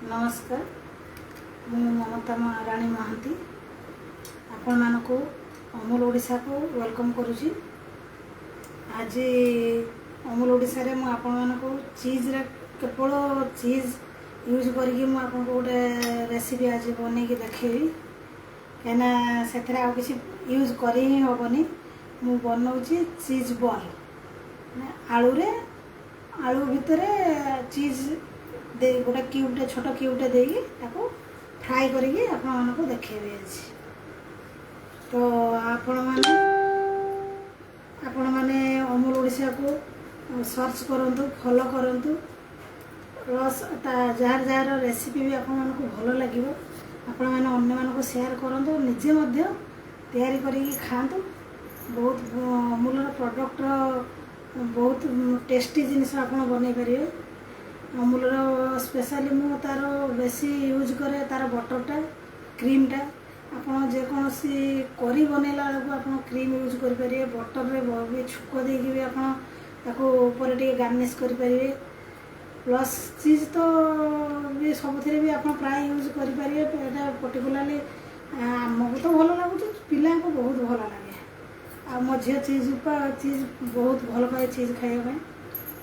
नमस्कार मु ममता राणी महांती आपण मानकु अमूल ओडिशा को वेलकम करुची। आज अमूल ओडिशा रे मु आपण मानकु चीज रे केवल चीज यूज करके मु आपन को गोटे रेसिपी आज बनै के देखेबी केना सेथरा आ किसी यूज करी ही होबनी। मु बनौची चीज बॉल आलू रे आलू भितरे चीज दे गोटे क्यूबटे छोट क्यूबटे देगी ताको फ्राई करके आपण मानको देखेबे। आज तो आपण माने अमूल ओडिशा को सर्च करंतु फॉलो करंतु प्लस जार जार रेसिपी भी आपण मानको भलो लागिवो आपण माने अन्य मानको शेयर करंतु निजे मध्य तयारी करके खांतु। बहुत अमूल प्रोडक्ट बहुत टेस्टी जिनिस आपण बनै परिबे। अमूल स्पेशली मु तार बेसी यूज करे तार बटरटा क्रीमटा आपन जेकोसी करी बनैला बेलू आपन क्रीम यूज करि परिबे। बटर रे भी छुक देकी भी आपन ताको ऊपर टे गार्निश करि परिबे। प्लस चीज तो भी सबथिरे भी आपन प्राय यूज करि परिबे। एटा पर्टिकुलरली हमको तो भलो लागुची पिला को बहुत भलो लागे आ मो झियो चीज बहुत भल पाए चीज खाइबा ପାଇଁ।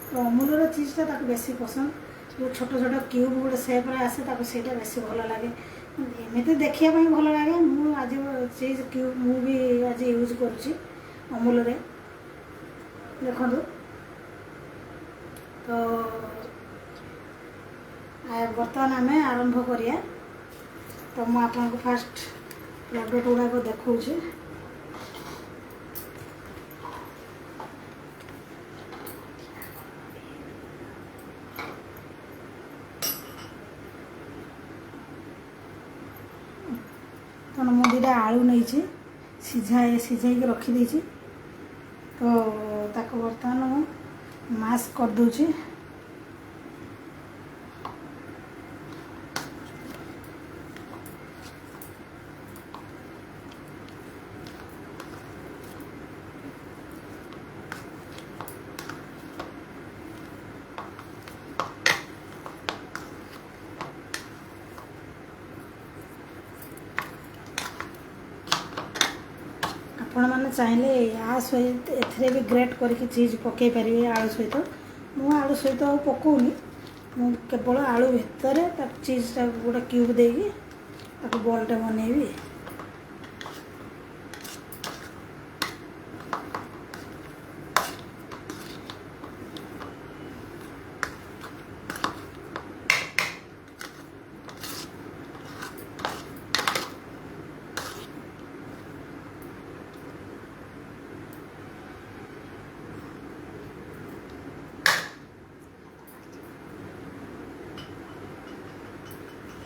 तो अमूल चीजटा ताको बेसी पसंद जो छोट छोट क्यूब गोटे सेप रे आसे ताको सेटा बेसी भल लागे एमती देखिया ପାଇଁ भल लागे। मु आज चीज क्यूब मु भी आज यूज करूची अमूल रे देखंतु। तो बर्तमान आमे आरंभ करिया। तो मु आपन को फास्ट प्रोडक्ट गुडा को देखौची। तो मुझे आलू नहीं सीझाई के रखी देछि। तो ताको बर्तमान मास कर दूची। आपण मैंने चाहिए या सहित एथरे भी ग्रेट करके चीज पकई पारे आलू सहित। मु आलू सहित पकाउनी मु केवल आलू भितर चीजटा गोटे क्यूब देगी ताको बॉलटा बनैबी।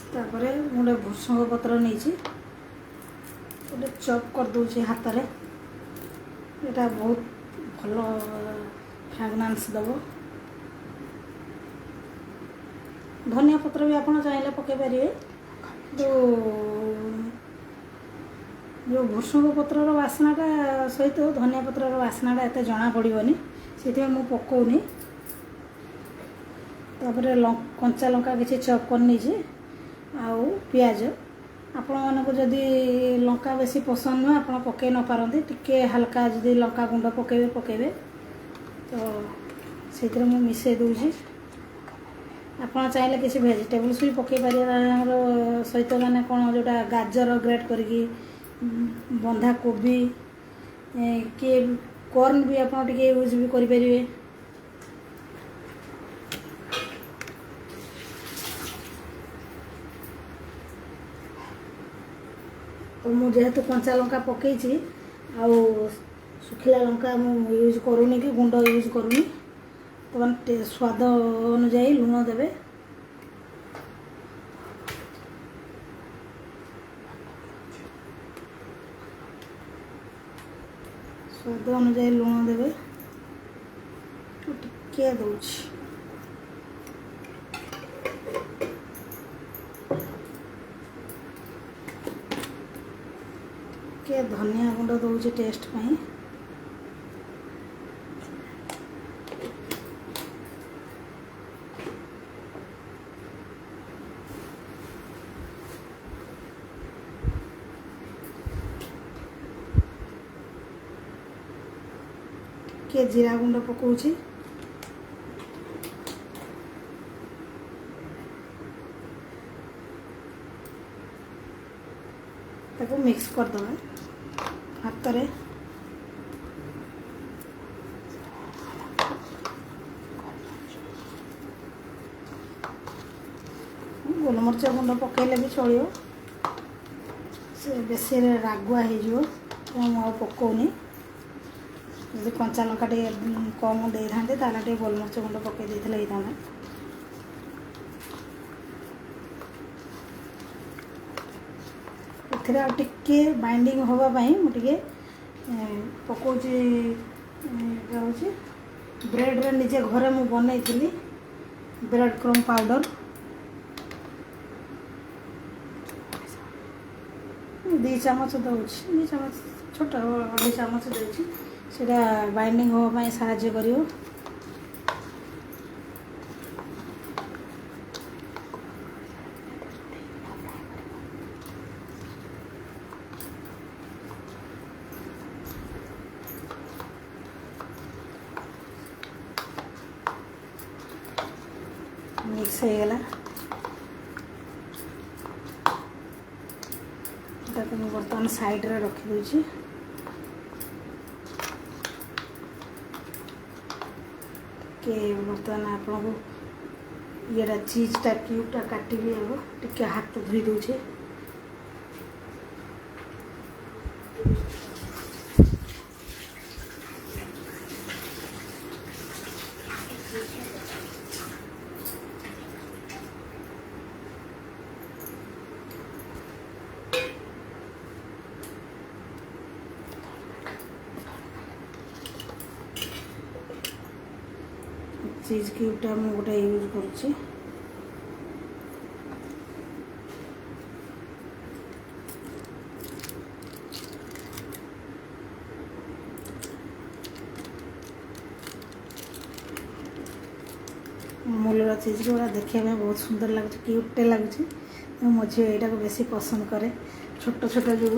तापरे गोटे भुसंग पत्र नहीं गोटे चॉप कर दूची हाथ रे। एटा बहुत भलो फ्रेगनेंस दबो। धनिया पत्र भी आपन चाहिए पके पारिबे। तो जो भुसंग पत्र वासनाटा सहित धनिया पत्र वासनाटा एत जना पड़ोनी से मु पकाउनी। तापरे कंचा लंका किसी चॉप कर नहीं आउ पियाज आपण मानको जदि लंका बेसी पसंद न आपण पके न पारंती टिके हल्का जदि लंका गुंड पकेबे तो सेतिर मु मिसे दूजी। आपण चाहिले किसी वेजिटेबल्स भी पके पारे सहित माने कोन जोटा गाजर ग्रेट करके बंधा कोबी के कॉर्न भी आपण टिके यूज भी करि परिबे। तो मु जेहेतु कंचा लंका पकईची आउ सुखिला लंका मु यूज करूनी कि गुंड यूज करूनी। तो स्वाद अनुजाई लुण देवे। स्वाद अनुजाई लुण देवे टिके दउछि। के धनिया गुंड दूची टेस्ट पाई। टिके जीरा गुंड पकाउछि ताको मिक्स कर दबा हाथ रे गोलमरिच गुंड पकेले भी चलो से बेसी रागुआ हो पकाउनी जब कंचा लंका टे कम दे था गोलमरिच गुंड पकई देते था एथिरे टिके बाइंडिंग होगापाई मुझे पकाउची जाऊँगी ब्रेड रे निजे घरे मु बनई थी ब्रेड क्रम पाउडर 2 चामच दूसरी 2 चामच छोट 2 चामच दूसरी से बाइंडिंग होगापाई साहाय्य करियो मिक्स हो गला बर्तमान साइड रे रखी दूची के बर्तमान आपन को ये चीज टा क्यूबटा काटी भी हम टिके हाथ धोई दूचे चीज क्यूबटा मैं गोटे यूज करुच्ची मूलर चीज गुड़ा देखा बहुत सुंदर लगुच क्यूटे लगुच मो झी यहाँ को बेसी पसंद करे छोट छोट जो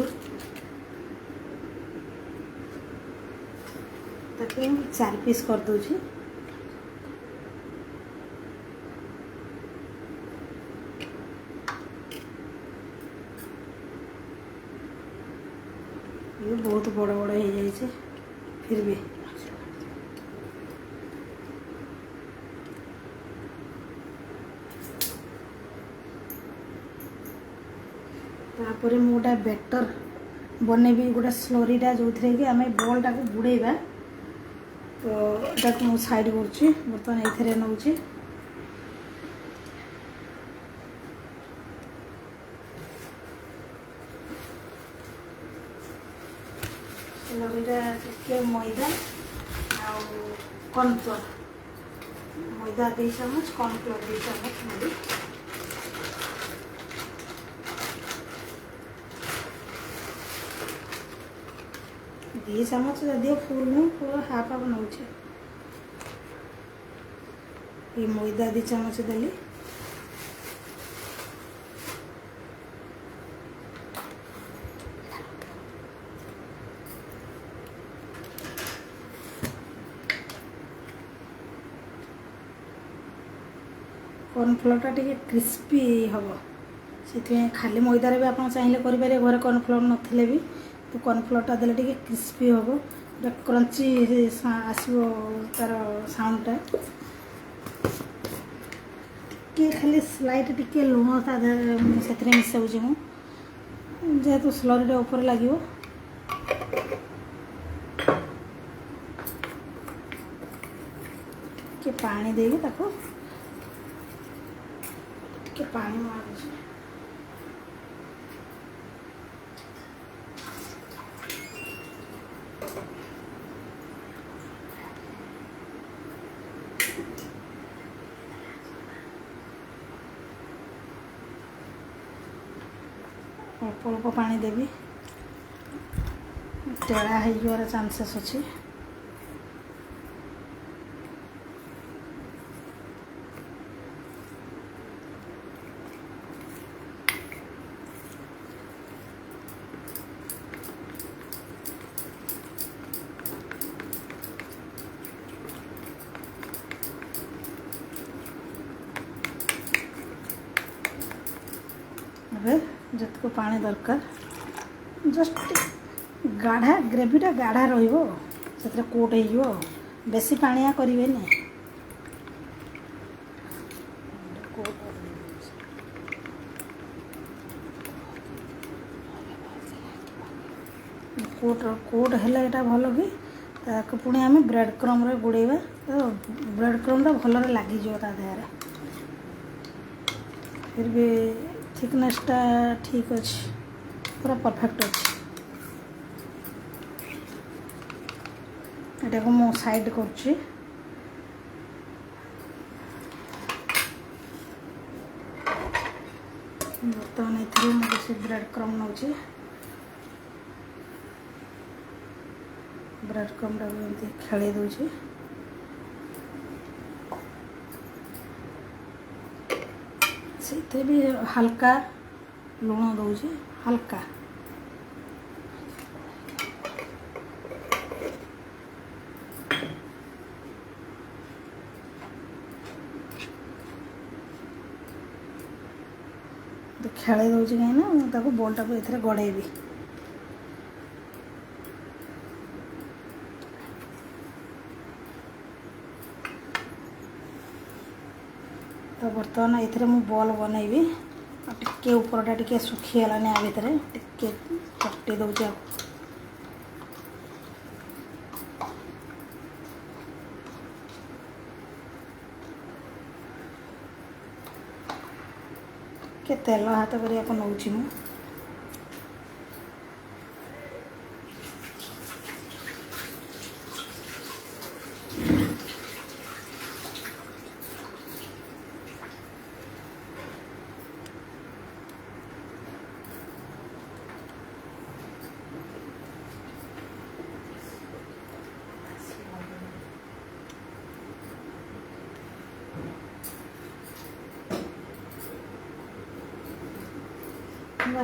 4 पीस कर दूची ये बहुत बड़ा बड़ा हो जाए फिर भी तापर गोटे बेटर बनैबी गोटे स्लोरीटा जो थी कि आम बॉलटा को बुड़ेबा तो यहाँ मुझे साइड कर बर्तमान ये नौ टिके मैदा कॉर्नफ्लोर मैदा 2 चामच कॉर्नफ्लोर 2 चामच मैदा 2 चामच जदि फुल नहीं पूरा हाफ हाफ नौ ये मैदा 2 चामच देली कॉर्नफ्लोर टी क्रिस्पी हम से खाली मैदार भी आप चाहिए करेंगे घर कॉर्नफ्लोर नथिले भी तो कॉर्नफ्लोर देले टी क्रिस्पी हम क्रंची आसो तार साउंडटा टी खाली स्लाइट टी लुण से मिसाऊँ मुझे जेहेतु स्लरीटा ऊपर लगे पानी देगी ताको के पानी मार अल्प अल्प पानी देवी टेढ़ा हो चांसेस अच्छी ଯେତିକି ପାଣି ଦରକାର, ଜଷ୍ଟ ଗାଢ଼ା ଗ୍ରେଭିଟା ଗାଢ଼ା ରହିବ, ସେଥିରେ କୋଟ୍ ହେଇଯିବ, ବେଶୀ ପାଣିଆ କରିବେନି। କୋଟ୍ ହେଲେ ଏଇଟା ଭଲ କି ତାକୁ ପୁଣି ଆମେ ବ୍ରେଡ଼୍ କ୍ରମ୍ରେ ଗୁଡ଼େଇବା, ତ ବ୍ରେଡ଼୍ କ୍ରମ୍ଟା ଭଲରେ ଲାଗିଯିବ ତା ଦେହରେ। ଫିର୍ ବି ଥିକନେସ୍ଟା ଠିକ୍ ଅଛି, ପୁରା ପରଫେକ୍ଟ ଅଛି। ଏଟାକୁ ମୁଁ ସାଇଡ଼୍ କରୁଛି। ବର୍ତ୍ତମାନ ଏଥିରେ ମୁଁ କିଛି ବ୍ରେଡ଼୍ କ୍ରମ୍ ନେଉଛି। ବ୍ରେଡ଼୍ କ୍ରମ୍ଟାକୁ ଏମିତି ଖେଳେଇ ଦେଉଛି। ସେଇଥିରେ ବି ହାଲକା ଲୁଣ ଦେଉଛି, ହାଲକା। ଖେଳେଇ ଦେଉଛି କାହିଁକିନା ମୁଁ ତାକୁ ବଲ୍ଟାକୁ ଏଥିରେ ଗଡ଼େଇବି। ତ ବର୍ତ୍ତମାନ ଏଥିରେ ମୁଁ ବଲ୍ ବନେଇବି। ଆଉ ଟିକେ ଉପରଟା ଟିକେ ଶୁଖିଗଲାନି, ଆ ଭିତରେ ଟିକେ ଚକଟି ଦେଉଛି। ଆଉ ଟିକେ ତେଲ ହାତ କରିବାକୁ ନେଉଛି ମୁଁ।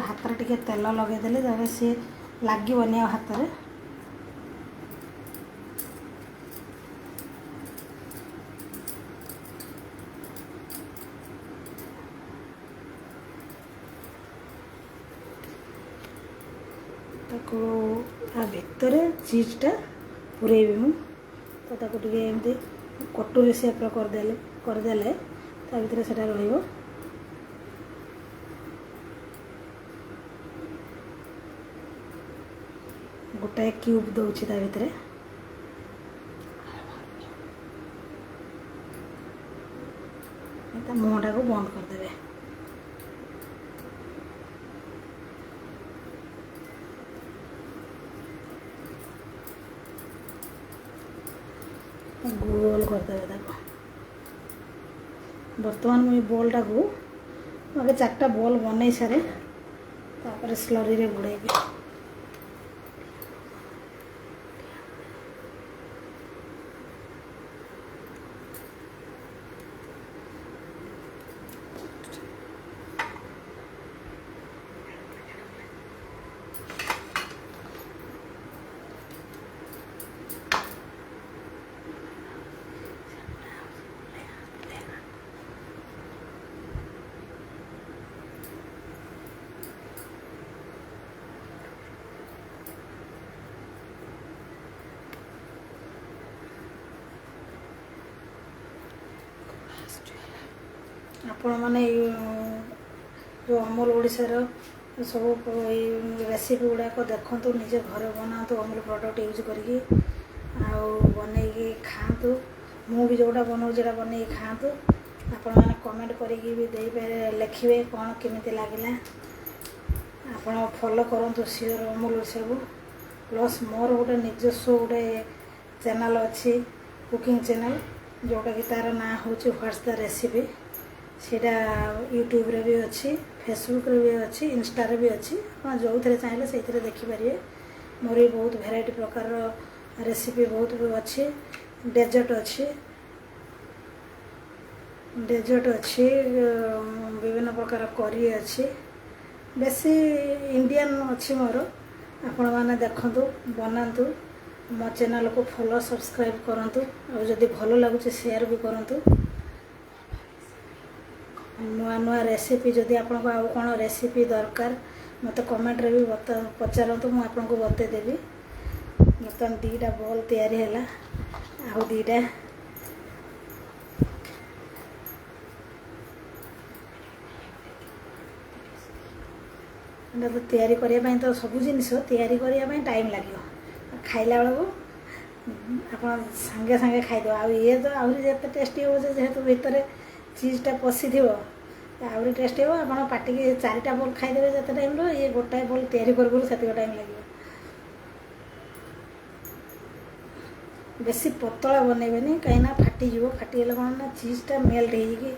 ହାତରେ ଟିକେ ତେଲ ଲଗେଇଦେଲେ ତାପରେ ସିଏ ଲାଗିବନି ଆଉ ହାତରେ। ତାକୁ ତା ଭିତରେ ଚିଜ୍ଟା ପୁରେଇବି ମୁଁ। ତ ତାକୁ ଟିକେ ଏମିତି କଟୁରୀ ସେପ୍ର କରିଦେଲେ ତା ଭିତରେ ସେଟା ରହିବ। ଗୋଟାଏ କ୍ୟୁବ୍ ଦେଉଛି ତା ଭିତରେ। ତା ମୁହଁଟାକୁ ବନ୍ଦ କରିଦେବେ। ଗୋଲ କରିଦେବେ ତାକୁ। ବର୍ତ୍ତମାନ ମୁଁ ଏ ବଲ୍ଟାକୁ ଆଗେ 4ଟା ବଲ୍ ବନେଇ ସାରେ, ତାପରେ ସ୍ଲରିରେ ବୁଡ଼େଇବି। ଆପଣମାନେ ଯେଉଁ ଅମୁଲ ଓଡ଼ିଶାର ସବୁ ଏଇ ରେସିପି ଗୁଡ଼ାକ ଦେଖନ୍ତୁ, ନିଜେ ଘରେ ବନାନ୍ତୁ ଅମୁଲ ପ୍ରଡ଼କ୍ଟ ୟୁଜ୍ କରିକି, ଆଉ ବନେଇକି ଖାଆନ୍ତୁ। ମୁଁ ବି ଯେଉଁଟା ବନାଉଛି ସେଇଟା ବନେଇକି ଖାଆନ୍ତୁ। ଆପଣମାନେ କମେଣ୍ଟ କରିକି ବି ଲେଖିବେ କ'ଣ କେମିତି ଲାଗିଲା। ଆପଣ ଫଲୋ କରନ୍ତୁ ସିଓର ଅମୁଲ ଓଡ଼ିଶାକୁ। ପ୍ଲସ୍ ମୋର ଗୋଟେ ନିଜସ୍ୱ ଗୋଟେ ଚ୍ୟାନେଲ୍ ଅଛି, କୁକିଂ ଚ୍ୟାନେଲ୍, ଯେଉଁଟାକି ତା'ର ନାଁ ହେଉଛି ହ୍ୱାଟ୍ସ ଦ ରେସିପି। ସେଇଟା ୟୁଟ୍ୟୁବରେ ବି ଅଛି, ଫେସବୁକ୍ରେ ବି ଅଛି, ଇନଷ୍ଟାରେ ବି ଅଛି। ଆପଣ ଯେଉଁଥିରେ ଚାହିଁଲେ ସେଇଥିରେ ଦେଖିପାରିବେ। ମୋର ବି ବହୁତ ଭେରାଇଟି ପ୍ରକାରର ରେସିପି ବହୁତ ବି ଅଛି। ଡେଜର୍ଟ ଅଛି, ବିଭିନ୍ନ ପ୍ରକାର କରି ଅଛି, ବେଶୀ ଇଣ୍ଡିଆନ୍ ଅଛି ମୋର। ଆପଣମାନେ ଦେଖନ୍ତୁ, ବନାନ୍ତୁ, ମୋ ଚ୍ୟାନେଲ୍କୁ ଫଲୋ ସବସ୍କ୍ରାଇବ୍ କରନ୍ତୁ, ଆଉ ଯଦି ଭଲ ଲାଗୁଛି ସେୟାର ବି କରନ୍ତୁ। ନୂଆ ନୂଆ ରେସିପି ଯଦି ଆପଣଙ୍କୁ ଆଉ କ'ଣ ରେସିପି ଦରକାର ମୋତେ କମେଣ୍ଟରେ ବି ପଚାରନ୍ତୁ, ମୁଁ ଆପଣଙ୍କୁ ବତେଇଦେବି। ବର୍ତ୍ତମାନ 2ଟା ବଲ୍ ତିଆରି ହେଲା, ଆଉ 2ଟା ଏଇଟା ତ ତିଆରି କରିବା ପାଇଁ ତ ସବୁ ଜିନିଷ ତିଆରି କରିବା ପାଇଁ ଟାଇମ୍ ଲାଗିବ, ଖାଇଲା ବେଳକୁ ଆପଣ ସାଙ୍ଗେ ସାଙ୍ଗେ ଖାଇଦେବ। ଆଉ ଇଏ ତ ଆହୁରି ଯେତେ ଟେଷ୍ଟି ହେବ, ଯେହେତୁ ଭିତରେ ଚିଜ୍ଟା ପଶିଥିବ ଆହୁରି ଟେଷ୍ଟି ହେବ। ଆପଣ ପାଟିକି 4ଟା ବଲ୍ ଖାଇଦେବେ ଯେତେ ଟାଇମ୍ର, ଇଏ ଗୋଟାଏ ବଲ୍ ତିଆରି କରୁ ସେତିକି ଟାଇମ୍ ଲାଗିବ। ବେଶୀ ପତଳା ବନେଇବେନି, କାହିଁକିନା ଫାଟିଯିବ। ଫାଟିଗଲେ କ'ଣ ନା ଚିଜ୍ଟା ମେଲ୍ଟ ହେଇକି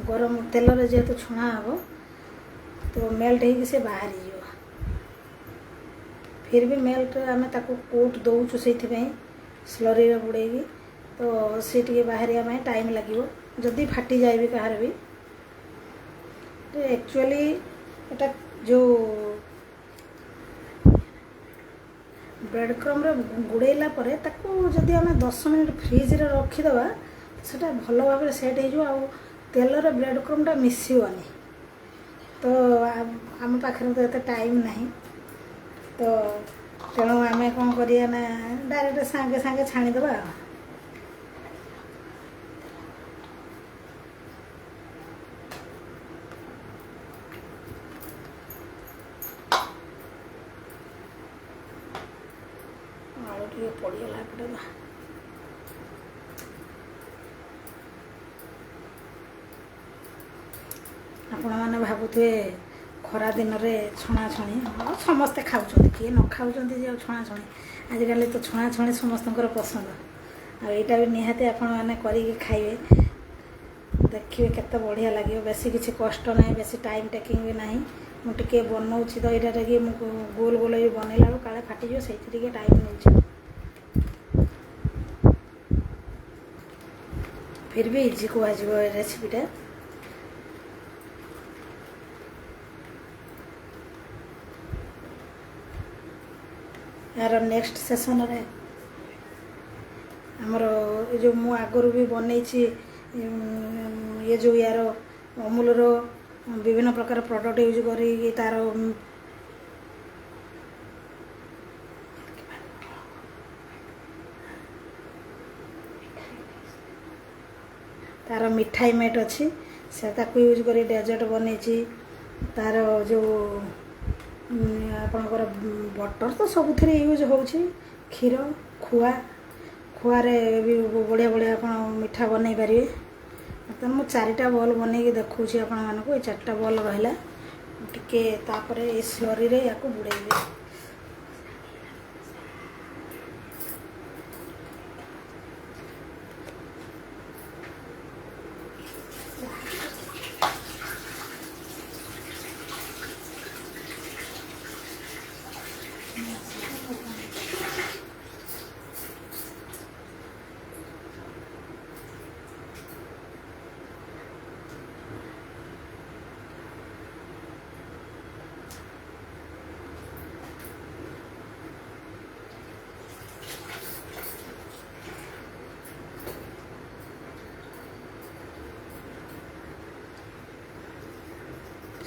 ଗରମ ତେଲରେ ଯେହେତୁ ଛଣା ହେବ ତ ମେଲ୍ଟ ହେଇକି ସେ ବାହାରିଯିବ। ଫିର୍ ବି ମେଲ୍ଟ ଆମେ ତାକୁ କୋଟ୍ ଦେଉଛୁ ସେଇଥିପାଇଁ ସ୍ଲରିରେ ବୁଡ଼େଇକି, ତ ସେ ଟିକେ ବାହାରିବା ପାଇଁ ଟାଇମ୍ ଲାଗିବ। ଯଦି ଫାଟିଯାଏ ବି କାହାର ବି, ଆକ୍ଚୁଆଲି ଏଟା ଯେଉଁ ବ୍ରେଡ଼୍ କ୍ରମ୍ରେ ବୁଡ଼େଇଲା ପରେ ତାକୁ ଯଦି ଆମେ 10 ମିନିଟ୍ ଫ୍ରିଜ୍ରେ ରଖିଦେବା ସେଟା ଭଲ ଭାବରେ ସେଟ୍ ହେଇଯିବ, ଆଉ ତେଲରେ ବ୍ରେଡ଼୍ କ୍ରମ୍ଟା ମିଶିବନି। ତ ଆମ ପାଖରେ ତ ଏତେ ଟାଇମ୍ ନାହିଁ, ତ ତେଣୁ ଆମେ କ'ଣ କରିବା ନା ଡାଇରେକ୍ଟ ସାଙ୍ଗେ ସାଙ୍ଗେ ଛାଣିଦେବା। ଆଳୁ ଟିକେ ପଡ଼ିଗଲା ଏପଟେ। ଆପଣମାନେ ଭାବୁଥିବେ ଖରା ଦିନରେ ଛଣାଛଣି, ସମସ୍ତେ ଖାଉଛନ୍ତି, କିଏ ନ ଖାଉଛନ୍ତି ଯେ ଆଉ ଛଣାଛଣି। ଆଜିକାଲି ତ ଛଣାଛଣି ସମସ୍ତଙ୍କର ପସନ୍ଦ, ଆଉ ଏଇଟା ବି ନିହାତି ଆପଣମାନେ କରିକି ଖାଇବେ, ଦେଖିବେ କେତେ ବଢ଼ିଆ ଲାଗିବ। ବେଶୀ କିଛି କଷ୍ଟ ନାହିଁ, ବେଶୀ ଟାଇମ୍ ଟେକିଂ ବି ନାହିଁ। ମୁଁ ଟିକେ ବନାଉଛି ତ ଏଇଟା ଟିକେ ମୁଁ ଗୋଲ ଗୋଲ ବି ବନେଇଲା ବେଳକୁ କାଳେ ଫାଟିଯିବ, ସେଇଠି ଟିକେ ଟାଇମ୍ ନେଉଛି। ଫିର୍ ବି ଇଜି କୁହାଯିବ ଏ ରେସିପିଟା। यार नेक्स्ट सेसन रे आमर ये जो मु आगरू भी बनई ये जो यार अमूल रो विभिन्न प्रकार प्रोडक्ट यूज करी तार तार मिठाई मेट अच्छी से यूज कर डेजर्ट बनई तार जो आपणकर बटर तो सब यूज हो क्षीर खुआ खुआरे भी बढ़िया बढ़िया आप मिठा बनई पारे। तो मुझे 4टा बॉल बनई देखा आपण मानक 4टा बॉल रहा टे स्लरी रे या बुड़ेबे।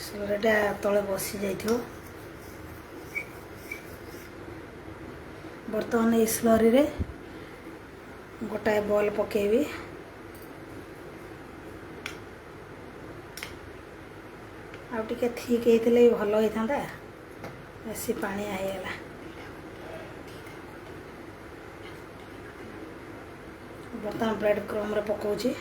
स्लरीटा तले बसी जाइथियो। बर्तमान ये स्लरी रे गोटाए बॉल पकेबी। आउ टिके थिक होइतिले भल होइथांदा, बेसी पानी आइगला। बर्तमान ब्रेड क्रम रे पकाउची।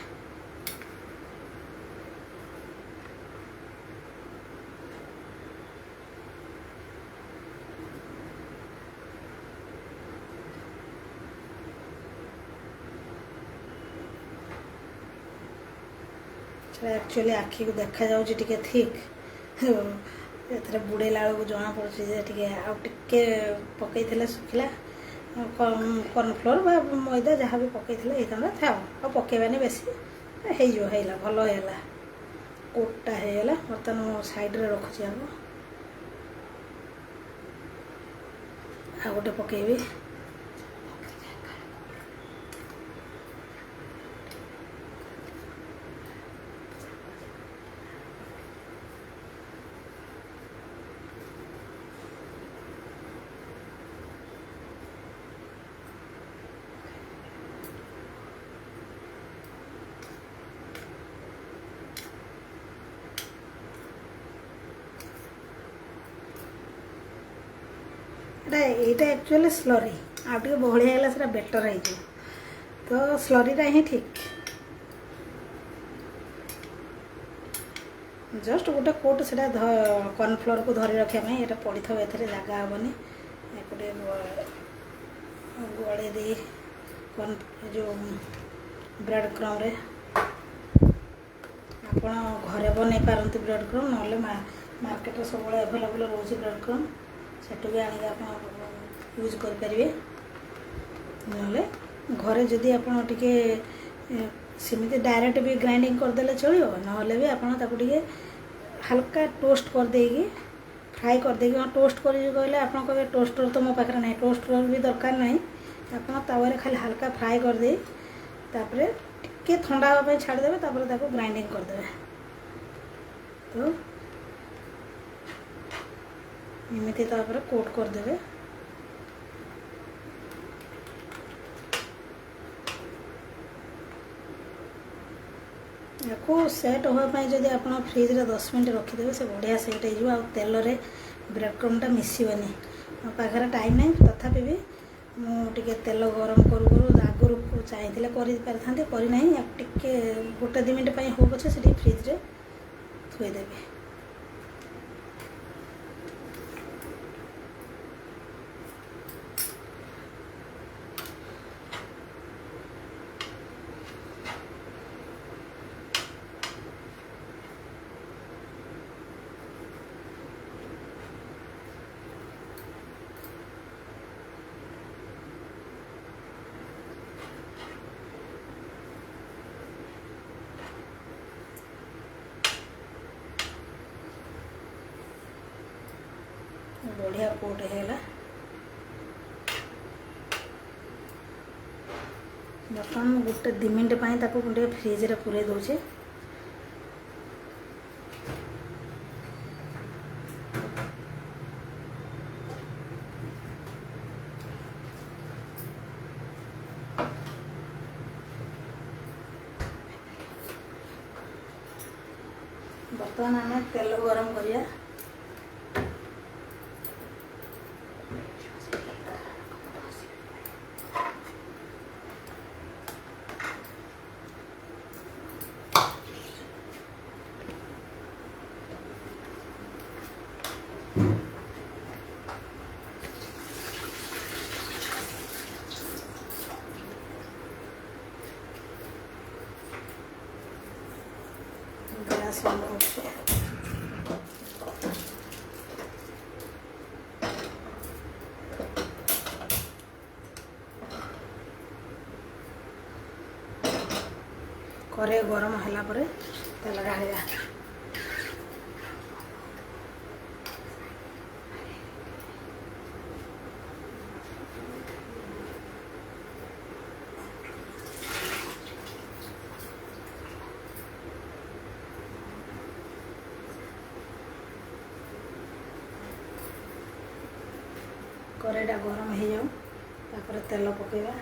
एक्चुअली आखि को देखा जाउची टिके थिक एथरे बुड़ेला बेलू जना पड़े आउे पकईले सुखिला कॉर्नफ्लोर बा मैदा जहाँ भी पकईले था आ पकेबानी बेसी होइला भल होइला कोटा होइला। बर्तमान साइड रे रखुची आ गोटे पकेबी। এইটা एक्चुअली स्लरी आ बहलिया है से बेटर है तो स्लरीटा ही ठीक जस्ट गोटे कोट से कॉर्नफ्लोर को धरी रखा ये पड़ी था ए जगह हेनी एपटे गड़े दे कॉर्न जो ब्रेड क्रम रे आपण घरे बन पारती ब्रेड क्रम ना मार्केट सब एभेलेबल रोज ब्रेड क्रम सेठू भी आने आप यूज करें ना घरे जदि आपड़ टे सेमती डायरेक्ट भी ग्राइंडिंग करदे चलो ना भी आपड़े हल्का टोस्ट करदे फ्राए करदे टोस्ट कर कहले आप कहे टोस्टर तो मो पाखे ना टोस्टर भी दरकार ना आप तावे खाली हल्का फ्राए करदे तापरे टिके ठंडा हाँपाई छाड़देवे तापर ग्राइंडिंग करदे तो एमती तापर कोट करदे को सेट होगापाई जब आप फ्रिज रे 10 मिनट रखिदेवे से बढ़िया सेट हो तेल रे ब्रेड क्रमटा मिसबनी मो पाखे टाइम नहीं तथापि भी मुझे तेल गरम करूँ आगुरी चाहिए करना टे गोटे 2 मिनट हो पचे से फ्रिज रे थोदेवी बढ़िया कोट है बर्तमान गोटे 2 मिनट गोटे फ्रिज रे पूरे दूचे बर्तमान आम तेल गरम करिया गैस ऑन करके करे गरम होला परे तेल ढालिया करेटा गरम हो जाऊ तापर तेल पकेवा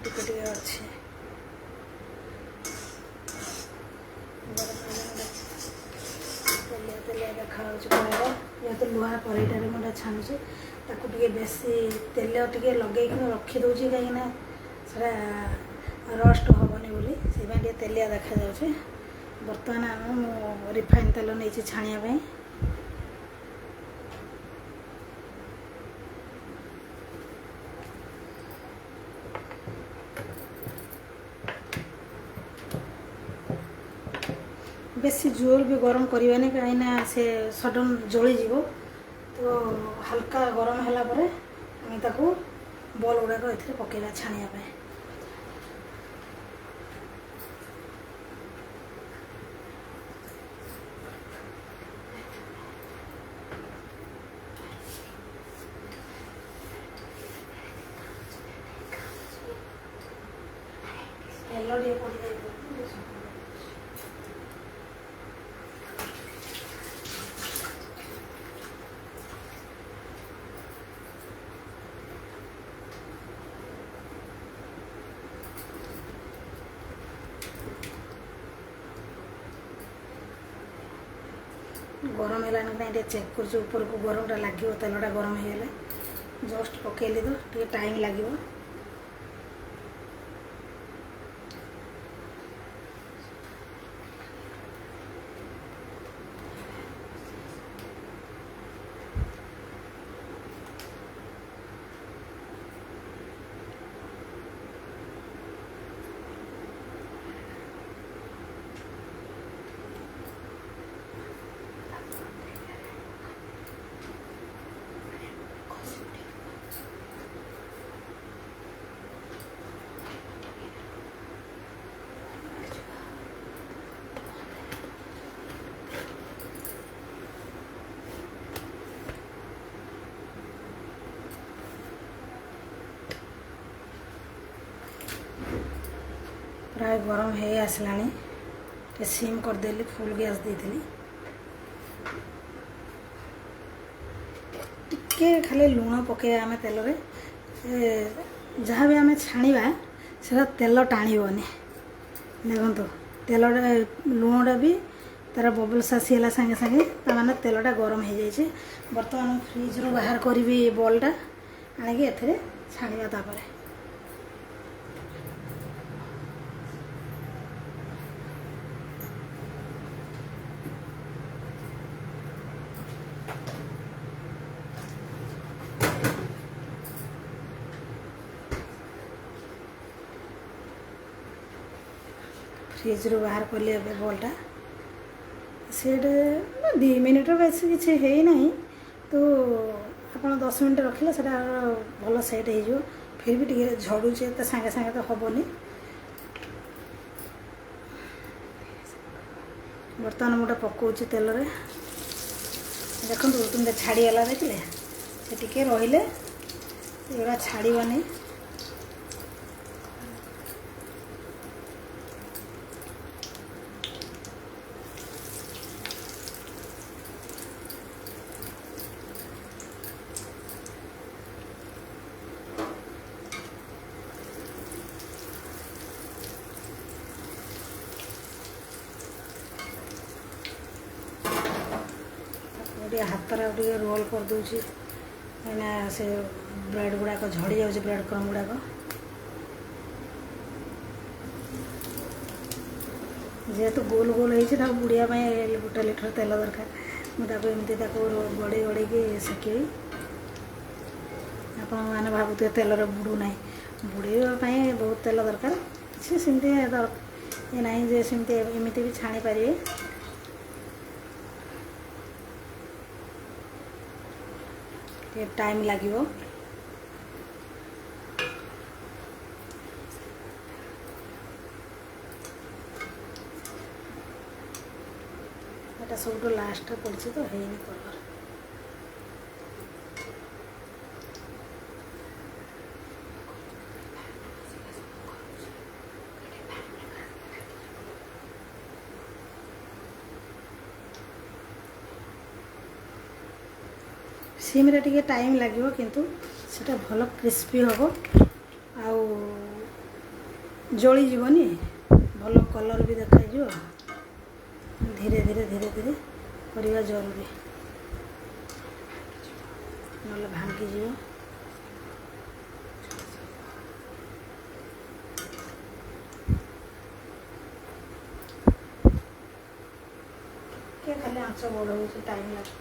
टिके अच्छे तेलिया देखा कड़ाईटा जेहतु लुहा कड़ाईटारे मुझे छाणुचे ताकू टे बेसी तेल टे लगे रखीदे कहीं रस्ट हेनी बोली से तेलिया देखा जाऊे बर्तमान आम रिफाइन तेल नहीं छाणिया बेसी जोर भी गरम करवानी कहीं से सडन जलीज तो हल्का गरम है बॉल गुड़ाक ए पकेगा छाणिया ଟିକେ ପଡ଼ିଯାଇଥିବ। गरम है ना चेक कर ऊपर को गरमटा लगे तेलटा गरम हो जस्ट पकेली तो टे टाइम लगे। प्राय गरम हो आसलानी सिम करदेली फुल गैस देती टिके खाली लुण पके आम तेल जहाँ भी आम छाणा से तेल टाणबनी देखो तेलटा लुणटा भी तार बबल्स आसीगला सागे सागे ताने तेलटा गरम हो जाए। बर्तमान फ्रिज रू बाहर करी बॉलटा आणिकी एथे छाणिबा तापरे फ्रिज रू बाहर कली ए बॉलटा से 2 मिनिट बेस किसी है ना तो आप 10 मिनट रखिले से भल सेट हो फिर भी टे झड़ुचे तो सागे सागे तो हेनी। बर्तमान गोटे पकाऊँ तेल देखो तुम छाड़ीगला देखिले से टिके रहिले एगुड़ा छाड़बनी। हाथ रोल कर दूची कहीं से ब्रेड गुड़ाक झड़ी जाऊँ ब्रेड क्रम गुड़ाक जेहेतु गोल गोल हो बुड़िया गोटे लिटर तेल दरकार मुझे गड़े गड़े सेक आप भावुए तेल बुड़ू ना बुड़ाई बहुत तेल दरकार किसी सेमती ये ना जे सेमती एमती भी छाणी पारे। टाइम लगे एटा सब लास्ट पड़ी तो है कलर सिम रे टिके टाइम लगे किंतु सेटा भल क्रिस्पी हम आउ जली जीवनी भल कलर भी देखा धीरे धीरे धीरे धीरे करवा जरूरी ना भांगी जीव। खाली आंच बड़ हो टाइम लगे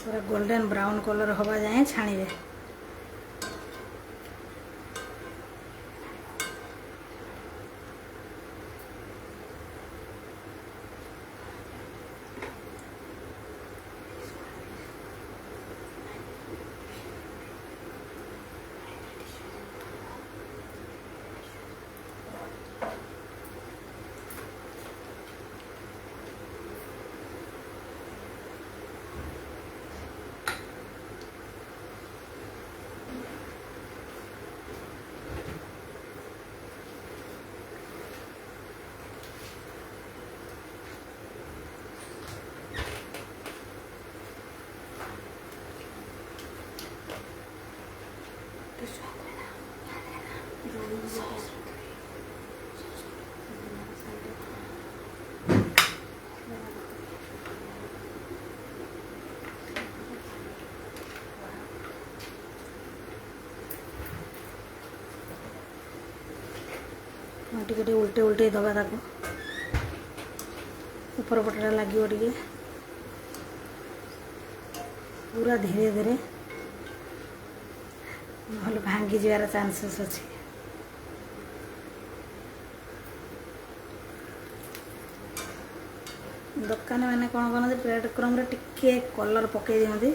पूरा गोल्डन ब्राउन कलर हवा जाए छाणीबे। ଟିକେ ଉଲ୍ଟେଇ ଦେବା ତାକୁ ଉପର ପଟଟା ଲାଗିବ ଟିକେ पूरा धीरे धीरे नहले भांगी जावार चांसेस अच्छी दुकान मैंने कौन करते ब्रेड क्रम टिके कलर पकई दिखती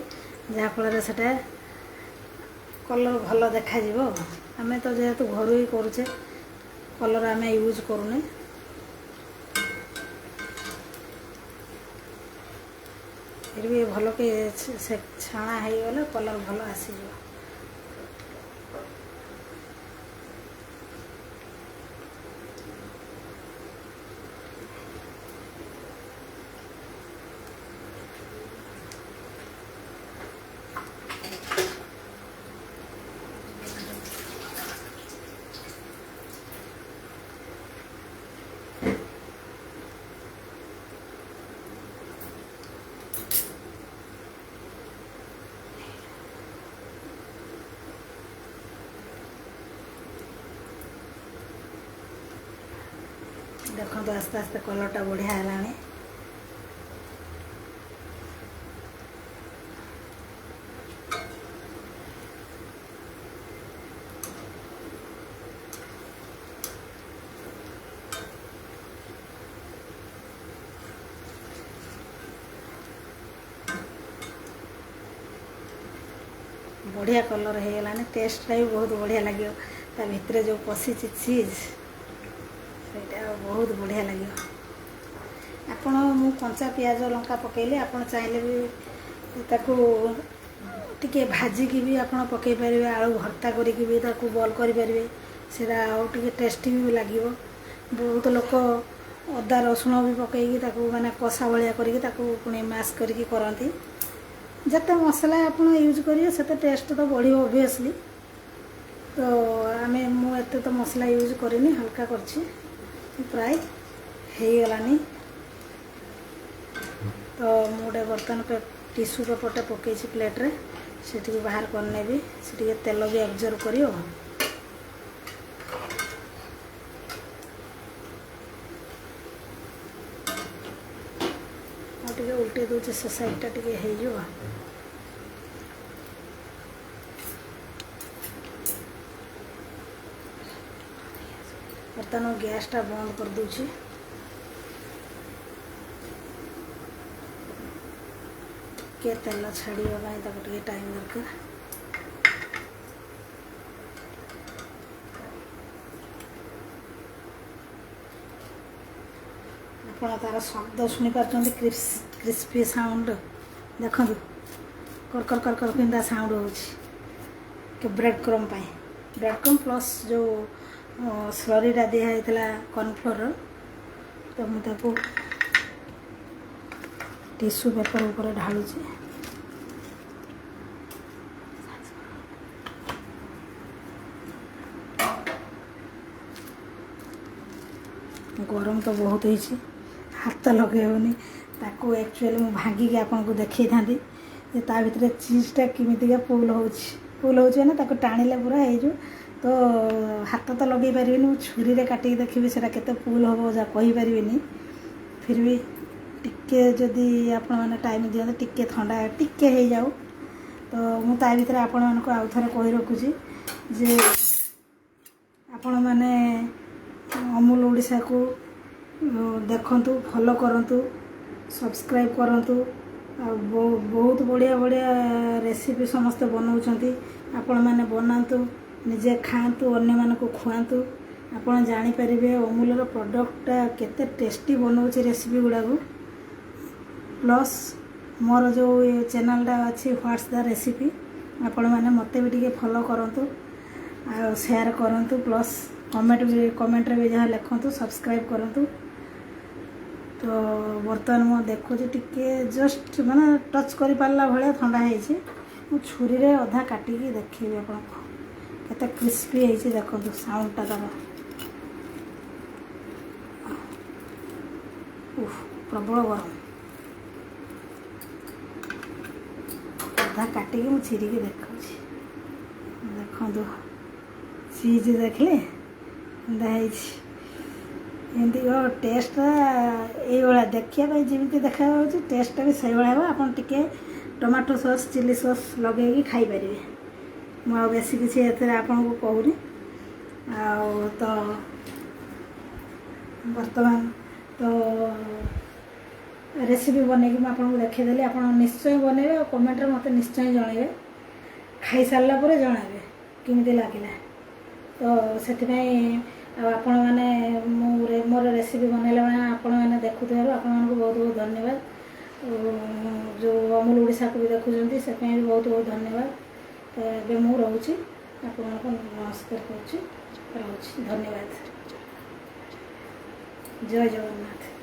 जहाँफल से कलर भल देखा आम तो जेहेतु घर ही करुचे कलर आम यूज करूने फिर भी भल के छाणा हो गले कलर भल आसीज देखो तो आस्ते आस्ते कलरटा बढ़िया है बढ़िया कलर हो गलानी टेस्टा भी बहुत बढ़िया लगे ता भितर जो पशिची चीज सेटा बहुत बढ़िया लगे आपण मु कंचा पियाज लंका पकेली आपण चाहिले भी ताकू टिके भाजिकी भी आपण पकई पारे आलू भर्ता करिकी भी ताकू बॉल करि पारे सेटा आउ टिके टेस्टी भी लगे बहुत लोक अदा रसुण भी पकईकी ताकू माने कषा भलिया करिकी ताकू पुणी मैश करिकी करंती जते मसला आप यूज करिए सेते टेस्ट तो बढ़ी ऑब्वियसली तो आमे मु एते तो मसला यूज करिनी हल्का करछि प्राय हे गलानी तो मुडे बर्तन पे टिश्यू पेपर पकई प्लेट रे सेठी बाहर करने भी से तेल भी एब्जर्व करियो टे उल्टे दूचे से साइडटा टे हो बर्तमान गैसटा बंद कर दूची के तेल छाड़ा टे टाइम दरकार आप तार शब्द शुणी पार्टी क्रिस्पी साउंड देखो कर कर कर कर किंदा साउंड हो ब्रेड क्रम प्लस जो स्लरीटा दिखाई कॉर्नफ्लोर तो मुझे टिश्यू पेपर ऊपर ढालू गरम तो बहुत ही हाथ लगेनि ताकू एक्चुअली मु भांगिकी आपको देखई था ता भितर चीजटा किमितिका फुल होना ताकू टाणिले पूरा हो तो हाथ तो लगे पारे छुरी रे काटिकी देखिए सेटा केते फुल हम जा कहि पारिबेनी फिर भी टिके जदि आपण माने टाइम दियंते टिके ठंडा टिके हो जाऊ तो मु ता भितर आपण मानको आउ थरे कहि रखुची जे आपण माने अमूल ओडिशा को देखंतु फॉलो करंतु सब्सक्राइब करंतु बहुत बढ़िया बढ़िया रेसिपी समस्त बनाउछंती आपण माने बनांतु निजे खातु अन्य मानक खुआतु आपण जानी परिबे अमूलर प्रोडक्टटा केते टेस्टी बनाउछि रेसिपी गुडा को प्लस मोर जो चैनलटा अच्छी व्हाट्स द रेसिपी आपण माने मते भी टिके फॉलो करंतु आ शेयर करंतु प्लस कमेंट रे भी जहाँ लिखंतु सब्सक्राइब करंतु तो बर्तमान मु देखुची टिके जस्ट माने टच करि पारला भले ठंडा हेछि मु छुरी रे अधा काटिकी देखिबे आपन କେତେ କ୍ରିସ୍ପି ହେଇଛି ଦେଖନ୍ତୁ ସାଉଣ୍ଡଟା ତାର। ପ୍ରବଳ ଗରମ। ଅଧା କାଟିକି ମୁଁ ଚିରିକି ଦେଖାଉଛି। ଦେଖନ୍ତୁ ଚିଜ୍ ଦେଖିଲେ ଏନ୍ତା ହେଇଛି। ଏମିତି ଟେଷ୍ଟଟା ଏଇଭଳିଆ ଦେଖିବା ପାଇଁ ଯେମିତି ଦେଖାଯାଉଛି ଟେଷ୍ଟଟା ବି ସେଇଭଳିଆ ହେବ। ଆପଣ ଟିକେ ଟମାଟୋ ସସ୍ ଚିଲି ସସ୍ ଲଗେଇକି ଖାଇପାରିବେ। ମୁଁ ଆଉ ବେଶୀ କିଛି ଏଥିରେ ଆପଣଙ୍କୁ କହୁନି। ଆଉ ତ ବର୍ତ୍ତମାନ ତ ରେସିପି ବନେଇକି ମୁଁ ଆପଣଙ୍କୁ ଦେଖେଇଦେଲି। ଆପଣ ନିଶ୍ଚୟ ବନେଇବେ ଆଉ କମେଣ୍ଟରେ ମୋତେ ନିଶ୍ଚୟ ଜଣାଇବେ। ଖାଇସାରିଲା ପରେ ଜଣାଇବେ କେମିତି ଲାଗିଲା। ତ ସେଥିପାଇଁ ଆଉ ଆପଣମାନେ ମୋର ରେସିପି ବନେଇଲା ମାନେ ଆପଣମାନେ ଦେଖୁଥିବାରୁ ଆପଣମାନଙ୍କୁ ବହୁତ ବହୁତ ଧନ୍ୟବାଦ। ଯେଉଁ ଅମୁଲ ଓଡ଼ିଶାକୁ ବି ଦେଖୁଛନ୍ତି ସେଥିପାଇଁ ବି ବହୁତ ବହୁତ ଧନ୍ୟବାଦ। ତ ଏବେ ମୁଁ ରହୁଛି, ଆପଣଙ୍କୁ ନମସ୍କାର କରୁଛି, ରହୁଛି। ଧନ୍ୟବାଦ। ଜୟ ଜଗନ୍ନାଥ।